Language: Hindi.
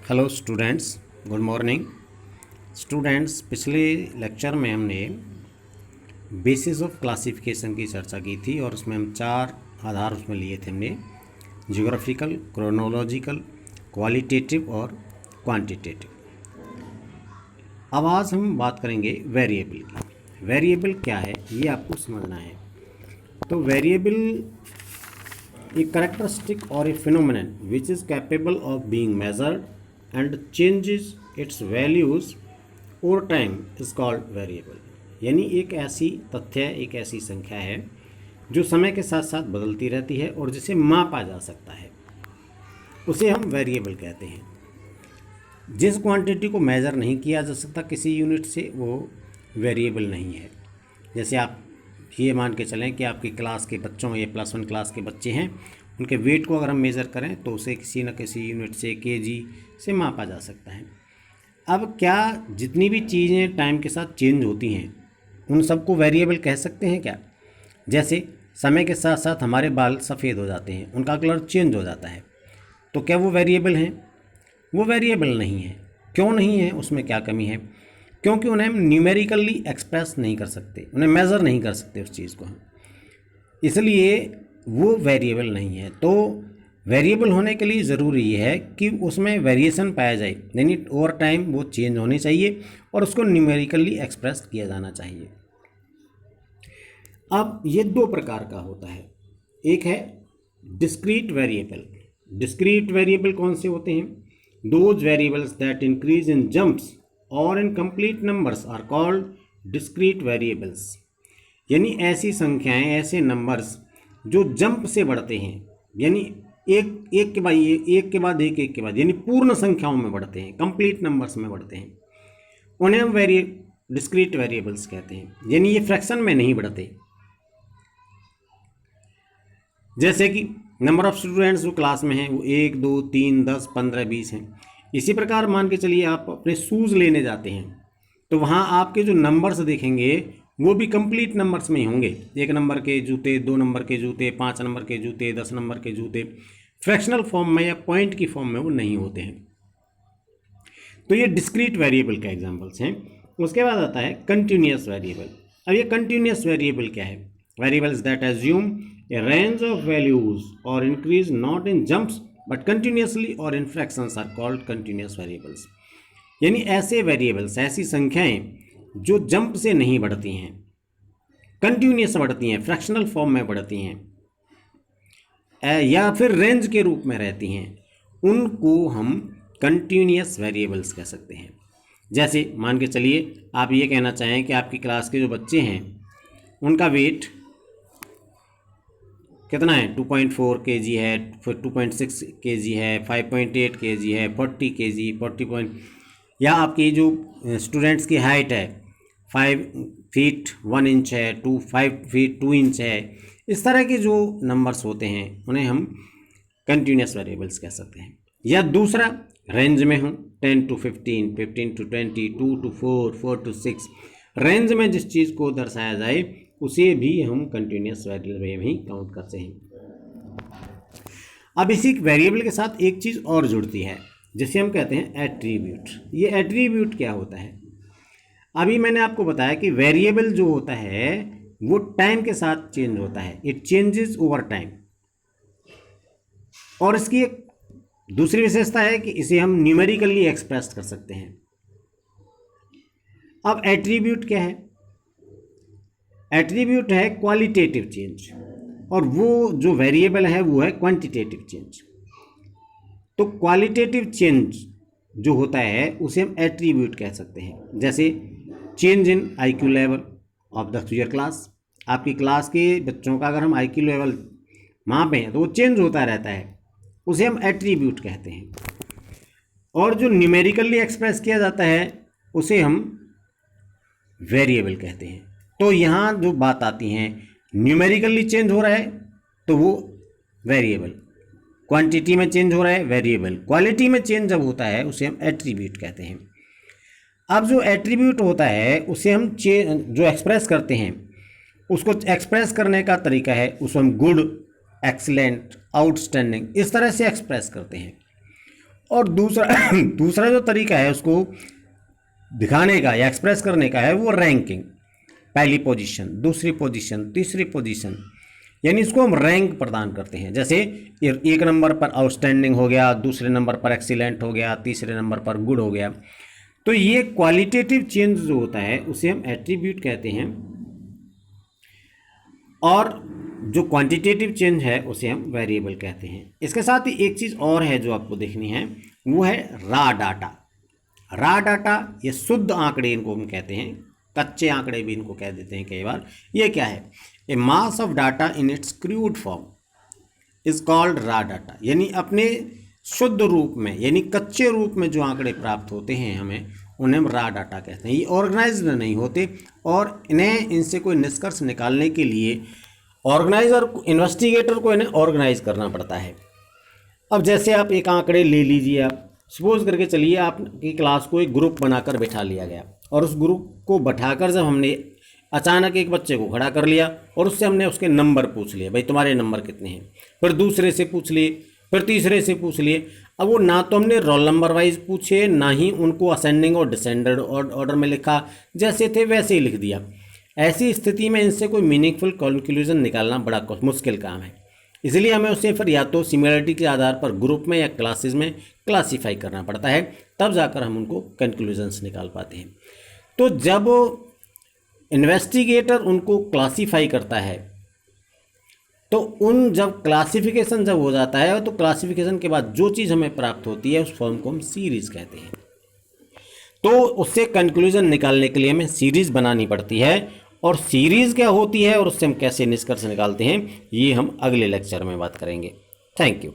Hello students, good morning students. पिछले लेक्चर में हमने बेसिस ऑफ क्लासिफिकेशन की चर्चा की थी और उसमें हम 4 आधार उसमें लिए थे हमने: ज्योग्राफिकल, क्रोनोलॉजिकल, क्वालिटेटिव और क्वांटिटेटिव। अब आज हम बात करेंगे वेरिएबल की। वेरिएबल क्या है ये आपको समझना है। तो variable a characteristic or a phenomenon which is capable of being measured and changes its values over time is called variable। यानी एक ऐसी तथ्य, एक ऐसी संख्या है जो समय के साथ साथ बदलती रहती है और जिसे मापा जा सकता है, उसे हम वेरिएबल कहते हैं। जिस क्वांटिटी को मेज़र नहीं किया जा सकता किसी यूनिट से, वो वेरिएबल नहीं है। जैसे आप ये मान के चलें कि आपकी क्लास के बच्चों, ये +1 क्लास के बच्चे हैं, उनके वेट को अगर हम मेज़र करें तो उसे किसी न किसी यूनिट से, केजी से मापा जा सकता है। अब क्या जितनी भी चीज़ें टाइम के साथ चेंज होती हैं उन सबको वेरिएबल कह सकते हैं क्या? जैसे समय के साथ साथ हमारे बाल सफ़ेद हो जाते हैं, उनका कलर चेंज हो जाता है, तो क्या वो वेरिएबल हैं? वो वेरिएबल नहीं है। क्यों नहीं है? उसमें क्या कमी है? क्योंकि उन्हें हम न्यूमेरिकली एक्सप्रेस नहीं कर सकते, उन्हें मेज़र नहीं कर सकते उस चीज़ को हम, इसलिए वो वेरिएबल नहीं है। तो वेरिएबल होने के लिए ज़रूरी है कि उसमें वेरिएशन पाया जाए, यानी ओवर टाइम वो चेंज होनी चाहिए और उसको न्यूमेरिकली एक्सप्रेस किया जाना चाहिए। अब ये 2 प्रकार का होता है। एक है डिस्क्रीट वेरिएबल। डिस्क्रीट वेरिएबल कौन से होते हैं? Those variables that increase in jumps और incomplete numbers are called discrete variables. यानी ऐसी संख्याएं, ऐसे नंबर्स जो जंप से बढ़ते हैं, यानी एक के बाद एक के बाद, यानी पूर्ण संख्याओं में बढ़ते हैं, कंप्लीट नंबर्स में बढ़ते हैं, उन्हें हम डिस्क्रीट वेरिएबल्स कहते हैं। यानी ये फ्रैक्शन में नहीं बढ़ते। जैसे कि नंबर ऑफ स्टूडेंट्स जो क्लास में हैं वो 1, 2, 3, 10, 15, 20 हैं। इसी प्रकार मान के चलिए आप अपने शूज़ लेने जाते हैं तो वहाँ आपके जो नंबर्स देखेंगे वो भी कंप्लीट नंबर्स में ही होंगे। 1 नंबर के जूते, 2 नंबर के जूते, 5 नंबर के जूते, 10 नंबर के जूते। फ्रैक्शनल फॉर्म में या पॉइंट की फॉर्म में वो नहीं होते हैं। तो ये डिस्क्रीट वेरिएबल के एग्जांपल्स हैं। उसके बाद आता है कंटिन्यूअस वेरिएबल। अब ये कंटिन्यूअस वेरिएबल क्या है? Variables that assume a range of values और increase not in jumps but continuously और in fractions are called continuous variables. यानी ऐसे वेरिएबल्स, ऐसी संख्याएं जो जंप से नहीं बढ़ती हैं, कंटिन्यूअस बढ़ती हैं, फ्रैक्शनल फॉर्म में बढ़ती हैं या फिर रेंज के रूप में रहती हैं, उनको हम कंटिन्यूअस वेरिएबल्स कह सकते हैं। जैसे मान के चलिए आप ये कहना चाहें कि आपकी क्लास के जो बच्चे हैं उनका वेट कितना है? 2.4 kg है, फिर 2.6 kg है, 5.8 kg है, 40 kg, 40 या आपकी जो स्टूडेंट्स की हाइट है 5 फीट 1 इंच है, 5 फीट 2 इंच है। इस तरह के जो नंबर्स होते हैं उन्हें हम कंटिन्यूअस वेरिएबल्स कह सकते हैं। या दूसरा, रेंज में हूँ 10 to 15, 15 to 20, 2 to 4, 4 to 6, range में जिस चीज़ को दर्शाया जाए उसे भी हम कंटिन्यूअस वेरिएबल में ही काउंट करते हैं। अब इसी वेरिएबल के साथ एक चीज़ और जुड़ती है जिसे हम कहते हैं एट्रीब्यूट। ये एट्रीब्यूट क्या होता है? अभी मैंने आपको बताया कि वेरिएबल जो होता है वो टाइम के साथ चेंज होता है, इट चेंजेस ओवर टाइम। और इसकी एक दूसरी विशेषता है कि इसे हम न्यूमेरिकली एक्सप्रेस कर सकते हैं। अब एट्रीब्यूट क्या है? एट्रीब्यूट है क्वालिटेटिव चेंज और वो जो वेरिएबल है वो है क्वांटिटेटिव चेंज। तो क्वालिटेटिव चेंज जो होता है उसे हम एट्रीब्यूट कह सकते हैं। जैसे change in IQ level of the your class. आपकी क्लास के बच्चों का अगर हम IQ लेवल मापें तो वो चेंज होता रहता है, उसे हम एट्रीब्यूट कहते हैं। और जो न्यूमेरिकली एक्सप्रेस किया जाता है उसे हम वेरिएबल कहते हैं। तो यहाँ जो बात आती है, न्यूमेरिकली चेंज हो रहा है तो वो वेरिएबल, क्वांटिटी में चेंज हो रहा है वेरिएबल, क्वालिटी में चेंज जब होता है उसे हम एट्रीब्यूट कहते हैं। अब जो एट्रीब्यूट होता है उसे हम जो एक्सप्रेस करते हैं, उसको एक्सप्रेस करने का तरीका है, उसको हम गुड, एक्सीलेंट, आउटस्टैंडिंग इस तरह से एक्सप्रेस करते हैं। और दूसरा दूसरा जो तरीका है उसको दिखाने का या एक्सप्रेस करने का है वो रैंकिंग, पहली पोजीशन, दूसरी पोजीशन, तीसरी पोजीशन, यानी इसको हम रैंक प्रदान करते हैं। जैसे एक नंबर पर आउटस्टैंडिंग हो गया, दूसरे नंबर पर एक्सीलेंट हो गया, तीसरे नंबर पर गुड हो गया। तो ये क्वालिटेटिव चेंज जो होता है उसे हम एट्रीब्यूट कहते हैं, और जो क्वांटिटेटिव चेंज है उसे हम वेरिएबल कहते हैं। इसके साथ ही एक चीज़ और है जो आपको देखनी है, वो है रा डाटा। रा डाटा ये शुद्ध आंकड़े इनको हम कहते हैं, कच्चे आंकड़े भी इनको कह देते हैं कई बार। ये क्या है? A mass of data in its crude form is called raw data, यानी अपने शुद्ध रूप में यानी कच्चे रूप में जो आंकड़े प्राप्त होते हैं हमें, उन्हें हम रा डाटा कहते हैं। ये ऑर्गेनाइज्ड नहीं होते और इन्हें इनसे कोई निष्कर्ष निकालने के लिए ऑर्गेनाइजर इन्वेस्टिगेटर को इन्हें ऑर्गेनाइज करना पड़ता है। अब जैसे आप एक आंकड़े ले लीजिए, आप सपोज करके चलिए आपकी क्लास को एक ग्रुप बनाकर बैठा लिया गया, और उस ग्रुप को बैठाकर जब हमने अचानक एक बच्चे को खड़ा कर लिया और उससे हमने उसके नंबर पूछ लिए, भाई तुम्हारे नंबर कितने हैं, फिर दूसरे से पूछ लिए, फिर तीसरे से पूछ लिए। अब वो ना तो हमने रोल नंबर वाइज पूछे, ना ही उनको असेंडिंग और डिसेंडेड ऑर्डर में लिखा, जैसे थे वैसे ही लिख दिया। ऐसी स्थिति में इनसे कोई मीनिंगफुल कंक्लूजन निकालना बड़ा मुश्किल काम है। इसलिए हमें उसे फिर या तो सिमिलरिटी के आधार पर ग्रुप में या क्लासेस में क्लासीफाई करना पड़ता है, तब जाकर हम उनको कंक्लूजन्स निकाल पाते हैं। तो जब इन्वेस्टिगेटर उनको क्लासीफाई करता है, तो जब क्लासिफिकेशन जब हो जाता है, तो क्लासिफिकेशन के बाद जो चीज़ हमें प्राप्त होती है उस फॉर्म को हम सीरीज़ कहते हैं। तो उससे कंक्लूजन निकालने के लिए हमें सीरीज़ बनानी पड़ती है, और सीरीज़ क्या होती है और उससे हम कैसे निष्कर्ष निकालते हैं, ये हम अगले लेक्चर में बात करेंगे। Thank you.